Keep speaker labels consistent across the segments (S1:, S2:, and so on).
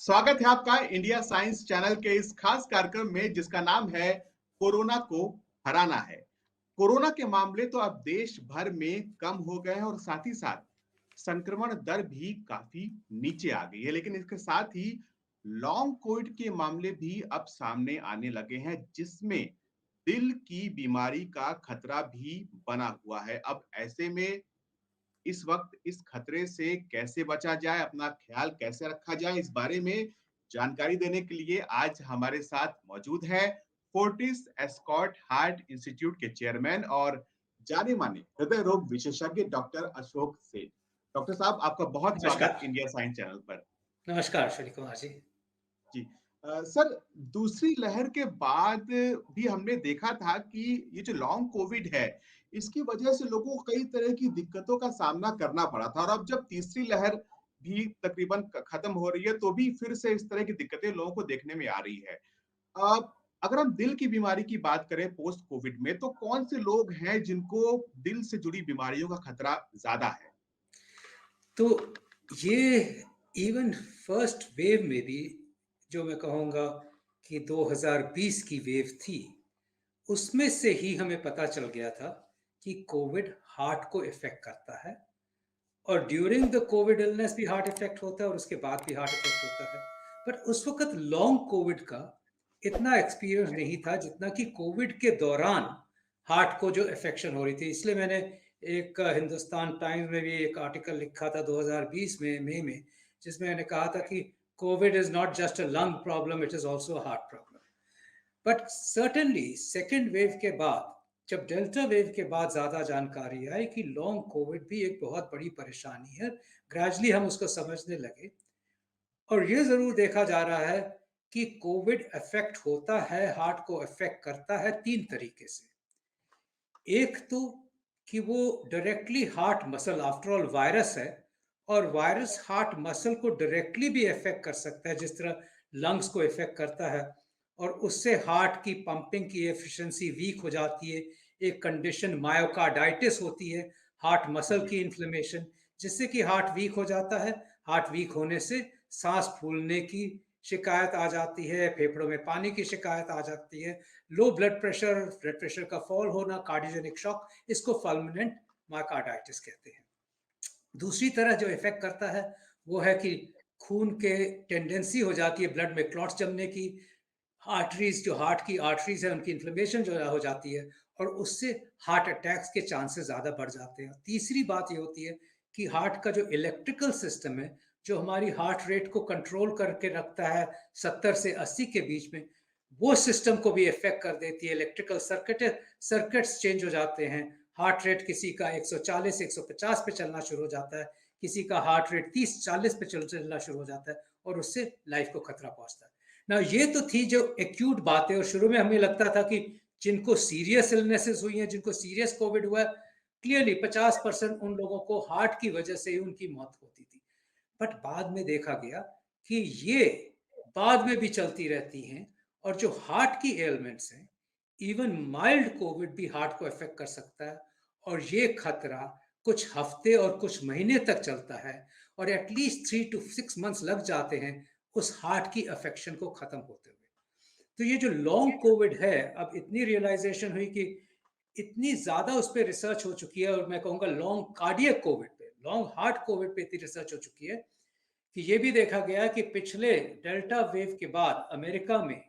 S1: स्वागत है आपका इंडिया साइंस चैनल के इस खास कार्यक्रम में जिसका नाम है कोरोना को हराना है। कोरोना के मामले तो अब देश भर में कम हो गए हैं और साथ ही साथ संक्रमण दर भी काफी नीचे आ गई है, लेकिन इसके साथ ही लॉन्ग कोविड के मामले भी अब सामने आने लगे हैं, जिसमें दिल की बीमारी का खतरा भी बना हुआ है। अब ऐसे में इस वक्त इस खतरे से कैसे बचा जाए, अपना ख्याल कैसे रखा जाए, इस बारे में जानकारी देने के लिए आज हमारे साथ मौजूद है फोर्टिस एस्कॉट हार्ट इंस्टीट्यूट के चेयरमैन और जाने माने हृदय रोग विशेषज्ञ डॉक्टर अशोक सेठ। डॉक्टर साहब, आपका बहुत स्वागत
S2: नमस्कार।
S1: इंडिया साइंस चैनल पर।
S2: नमस्कार श्री कुमार जी।
S1: जी। सर, दूसरी लहर के बाद भी हमने देखा था कि ये जो लॉन्ग कोविड है, इसकी वजह से लोगों को कई तरह की दिक्कतों का सामना करना पड़ा था और अब जब तीसरी लहर भी तकरीबन खत्म हो रही है, तो भी फिर से इस तरह की दिक्कतें लोगों को देखने में आ रही है। अ, अगर हम दिल की बीमारी की बात करें पोस्ट कोविड में, तो कौन से लोग हैं जिनको दिल से जुड़ी बीमारियों का खतरा ज्यादा है?
S2: तो ये इवन फर्स्ट वेव में भी जो मैं कहूँगा कि 2020 की वेव थी, उसमें से ही हमें पता चल गया था कि कोविड हार्ट को इफ़ेक्ट करता है और ड्यूरिंग द कोविड इलनेस भी हार्ट इफ़ेक्ट होता है और उसके बाद भी हार्ट इफ़ेक्ट होता है। बट उस वक़्त लॉन्ग कोविड का इतना एक्सपीरियंस नहीं था जितना कि कोविड के दौरान हार्ट को जो इफ़ेक्शन हो रही थी। इसलिए मैंने एक हिंदुस्तान टाइम्स में भी एक आर्टिकल लिखा था 2020 में मई में, जिसमें मैंने कहा था कि Covid is not just a lung problem, it is also a heart problem. But certainly second wave के बाद, जब डेल्टा वेव के बाद ज़्यादा जानकारी आई कि लॉन्ग कोविड भी एक बहुत बड़ी परेशानी है, ग्रेजुअली हम उसको समझने लगे। और ये ज़रूर देखा जा रहा है कि कोविड इफ़ेक्ट होता है, हार्ट को इफ़ेक्ट करता है 3 तरीके से। एक तो कि वो directly heart muscle, after all virus है, और वायरस हार्ट मसल को डायरेक्टली भी इफ़ेक्ट कर सकता है, जिस तरह लंग्स को इफ़ेक्ट करता है, और उससे हार्ट की पंपिंग की एफिशिएंसी वीक हो जाती है। एक कंडीशन मायोकार्डाइटिस होती है, हार्ट मसल
S1: जी।
S2: की इन्फ्लेमेशन, जिससे कि हार्ट वीक हो जाता है। हार्ट वीक होने से सांस फूलने की शिकायत आ जाती है, फेफड़ों में पानी की शिकायत आ जाती है, लो ब्लड प्रेशर का फॉल होना, कार्डियोजेनिक शॉक, इसको फल्मिनेंट मायोकार्डाइटिस कहते हैं। दूसरी तरह जो इफ़ेक्ट करता है, वो है कि खून के टेंडेंसी हो जाती है ब्लड में क्लॉट्स जमने की, आर्टरीज़, जो हार्ट की आर्टरीज़ है, उनकी इन्फ्लेमेशन जो है हो जाती है, और उससे हार्ट अटैक्स के चांसेस ज़्यादा बढ़ जाते हैं। तीसरी बात ये होती है कि हार्ट का जो इलेक्ट्रिकल सिस्टम है, जो हमारी हार्ट रेट को कंट्रोल करके रखता है 70 से 80 के बीच में, वो सिस्टम को भी इफ़ेक्ट कर देती है। इलेक्ट्रिकल सर्किट्स चेंज हो जाते हैं। हार्ट रेट किसी का 140 से 150 पे चलना शुरू हो जाता है, किसी का हार्ट रेट 30-40 पे चलना शुरू हो जाता है, और उससे लाइफ को खतरा पहुँचता है। ना ये तो थी जो एक्यूट बातें, और शुरू में हमें लगता था कि जिनको सीरियस इलनेसेस हुई हैं, जिनको सीरियस कोविड हुआ है, क्लियरली 50% उन लोगों को हार्ट की वजह से ही उनकी मौत होती थी। बट बाद में देखा गया कि ये बाद में भी चलती रहती हैं, और जो हार्ट की एलिमेंट्स हैं, इवन माइल्ड कोविड भी हार्ट को अफेक्ट कर सकता है, और ये खतरा कुछ हफ्ते और कुछ महीने तक चलता है, और एटलीस्ट 3 to 6 मंथ्स लग जाते हैं उस हार्ट की अफेक्शन को खत्म होते हुए। तो ये जो लॉन्ग कोविड है, अब इतनी रियलाइजेशन हुई कि इतनी ज़्यादा उस पे रिसर्च हो चुकी है, और मैं कहूँगा लॉन्ग कार्डियक कोविड पे, लॉन्ग हार्ट कोविड पे इतनी रिसर्च हो चुकी है कि ये भी देखा गया है कि पिछले डेल्टा वेव के बाद अमेरिका में,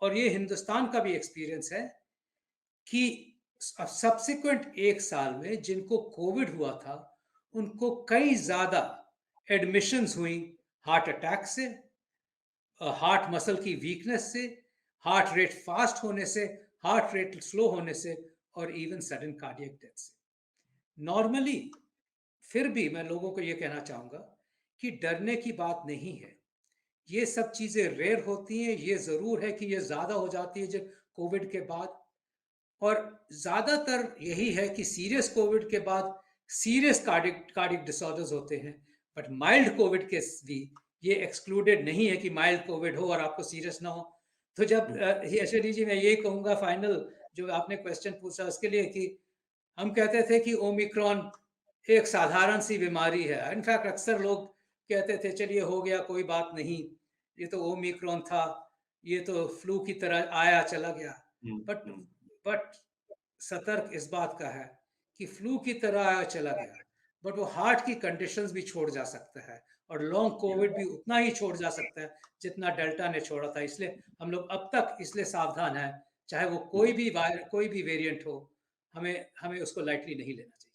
S2: और ये हिंदुस्तान का भी एक्सपीरियंस है, कि सब्सिक्वेंट 1 साल में जिनको कोविड हुआ था, उनको कई ज़्यादा एडमिशंस हुई हार्ट अटैक से, हार्ट मसल की वीकनेस से, हार्ट रेट फास्ट होने से, हार्ट रेट स्लो होने से, और इवन सडन कार्डियक डेथ से। नॉर्मली फिर भी मैं लोगों को ये कहना चाहूँगा कि डरने की बात नहीं है। ये सब चीज़ें रेयर होती हैं, ये ज़रूर है कि ये ज़्यादा हो जाती है जब कोविड के बाद, और ज़्यादातर यही है कि सीरियस कोविड के बाद सीरियस कार्डिक कार्डिक डिसऑर्डर्स होते हैं। बट माइल्ड कोविड केस भी, ये एक्सक्लूडेड नहीं है कि माइल्ड कोविड हो और आपको सीरियस ना हो। तो जब ये अश्विनी जी, मैं यही कहूँगा फाइनल, जो आपने क्वेश्चन पूछा उसके लिए, कि हम कहते थे कि ओमिक्रॉन एक साधारण सी बीमारी है। इनफैक्ट अक्सर लोग कहते थे चलिए हो गया, कोई बात नहीं। ये तो ओमिक्रॉन था, ये तो फ्लू की तरह आया चला गया।
S1: हुँ,
S2: बट
S1: हुँ,
S2: बट सतर्क इस बात का है कि फ्लू की तरह आया चला गया, बट वो हार्ट की कंडीशंस भी छोड़ जा सकता है और लॉन्ग कोविड भी उतना ही छोड़ जा सकता है जितना डेल्टा ने छोड़ा था। इसलिए हम लोग अब तक इसलिए सावधान हैं, चाहे वो
S1: हुँ।
S2: कोई भी वेरिएंट हो, हमें हमें उसको लाइटली नहीं लेना चाहिए।